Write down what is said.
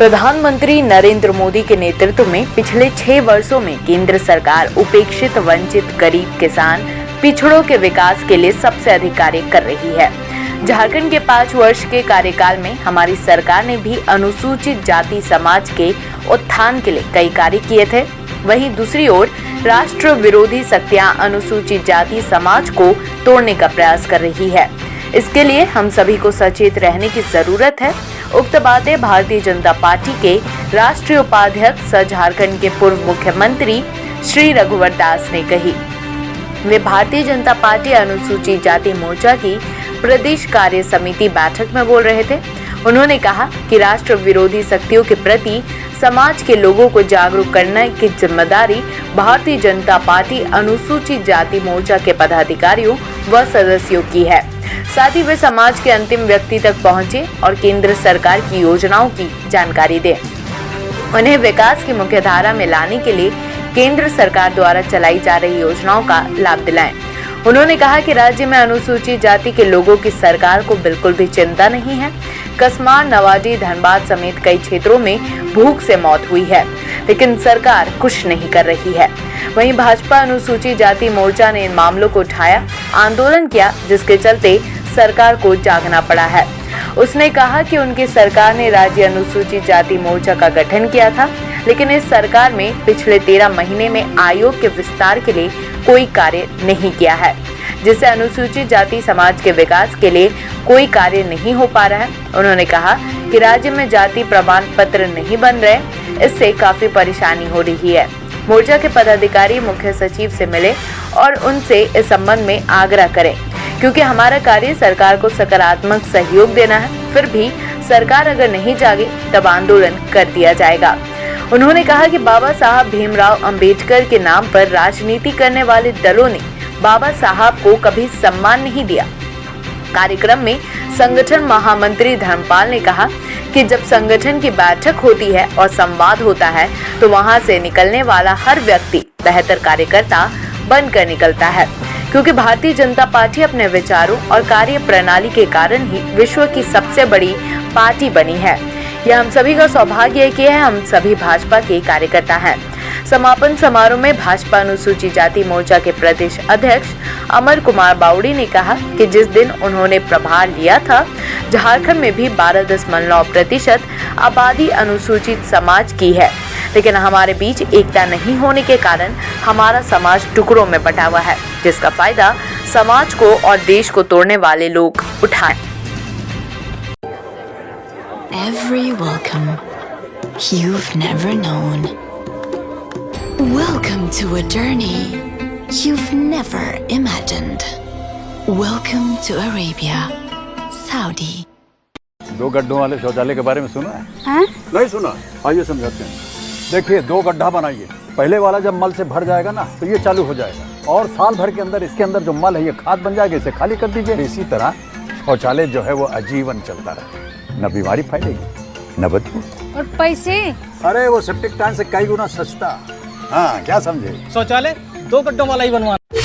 प्रधानमंत्री नरेंद्र मोदी के नेतृत्व में पिछले 6 वर्षों में केंद्र सरकार उपेक्षित, वंचित, गरीब, किसान, पिछड़ों के विकास के लिए सबसे अधिक कार्य कर रही है। झारखंड के 5 वर्ष के कार्यकाल में हमारी सरकार ने भी अनुसूचित जाति समाज के उत्थान के लिए कई कार्य किए थे। वहीं दूसरी ओर राष्ट्र विरोधी शक्तियां अनुसूचित जाति समाज को तोड़ने का प्रयास कर रही है। इसके लिए हम सभी को सचेत रहने की जरूरत है। उक्त बातें भारतीय जनता पार्टी के राष्ट्रीय उपाध्यक्ष सह झारखंड के पूर्व मुख्यमंत्री श्री रघुवर दास ने कही। वे भारतीय जनता पार्टी अनुसूचित जाति मोर्चा की प्रदेश कार्य समिति बैठक में बोल रहे थे। उन्होंने कहा कि राष्ट्र विरोधी शक्तियों के प्रति समाज के लोगों को जागरूक करने की जिम्मेदारी भारतीय जनता पार्टी अनुसूचित जाति मोर्चा के पदाधिकारियों व सदस्यों की है। साथ ही वे समाज के अंतिम व्यक्ति तक पहुंचे और केंद्र सरकार की योजनाओं की जानकारी दें। उन्हें विकास की मुख्य धारा में लाने के लिए केंद्र सरकार द्वारा चलाई जा रही योजनाओं का लाभ दिलाएं। उन्होंने कहा कि राज्य में अनुसूचित जाति के लोगों की सरकार को बिल्कुल भी चिंता नहीं है। कसमार, नवाडी, धनबाद समेत कई क्षेत्रों में भूख से मौत हुई है, लेकिन सरकार कुछ नहीं कर रही है। वहीं भाजपा अनुसूचित जाति मोर्चा ने इन मामलों को उठाया, आंदोलन किया, जिसके चलते सरकार को जागना पड़ा है। उसने कहा कि उनकी सरकार ने राज्य अनुसूचित जाति मोर्चा का गठन किया था, लेकिन इस सरकार में पिछले 13 महीने में आयोग के विस्तार के लिए कोई कार्य नहीं किया है, जिससे अनुसूचित जाति समाज के विकास के लिए कोई कार्य नहीं हो पा रहा है। उन्होंने कहा कि राज्य में जाति प्रमाण पत्र नहीं बन रहे, इससे काफी परेशानी हो रही है। मोर्चा के पदाधिकारी मुख्य सचिव से मिले और उनसे इस संबंध में आग्रह करें, क्योंकि हमारा कार्य सरकार को सकारात्मक सहयोग देना है। फिर भी सरकार अगर नहीं जागे तब आंदोलन कर दिया जाएगा। उन्होंने कहा कि बाबा साहब भीमराव अंबेडकर के नाम पर राजनीति करने वाले दलों ने बाबा साहब को कभी सम्मान नहीं दिया। कार्यक्रम में संगठन महामंत्री धर्मपाल ने कहा कि जब संगठन की बैठक होती है और संवाद होता है तो वहां से निकलने वाला हर व्यक्ति बेहतर कार्यकर्ता बनकर निकलता है, क्योंकि भारतीय जनता पार्टी अपने विचारों और कार्य प्रणाली के कारण ही विश्व की सबसे बड़ी पार्टी बनी है। यह हम सभी का सौभाग्य है कि हम सभी भाजपा के कार्यकर्ता हैं। समापन समारोह में भाजपा अनुसूचित जाति मोर्चा के प्रदेश अध्यक्ष अमर कुमार बावड़ी ने कहा कि जिस दिन उन्होंने प्रभार लिया था, झारखंड में भी 12.9% आबादी अनुसूचित समाज की है, लेकिन हमारे बीच एकता नहीं होने के कारण हमारा समाज टुकड़ों में बटा हुआ है, जिसका फायदा समाज को और देश को तोड़ने वाले लोग उठाएं। Every welcome you've never known. Welcome to a journey you've never imagined. Welcome to Arabia, Saudi. 2 गड्ढों वाले शौचालय के बारे में सुना है? हाँ? नहीं सुना? आइए समझाते हैं। देखिए, 2 गड्ढा बनाइए। पहले वाला जब मल से भर जाएगा ना, तो ये चालू हो जाएगा और साल भर के अंदर इसके अंदर जो मल है ये खाद बन जाएगा, इसे खाली कर दीजिए। इसी तरह शौचालय जो है वो आजीवन चलता रहे, न बीमारी फैलेगी न बदबू। और पैसे? अरे वो सेप्टिक टैंक से कई गुना सस्ता। हाँ, क्या समझे? शौचालय 2 गड्ढों वाला ही बनवाना।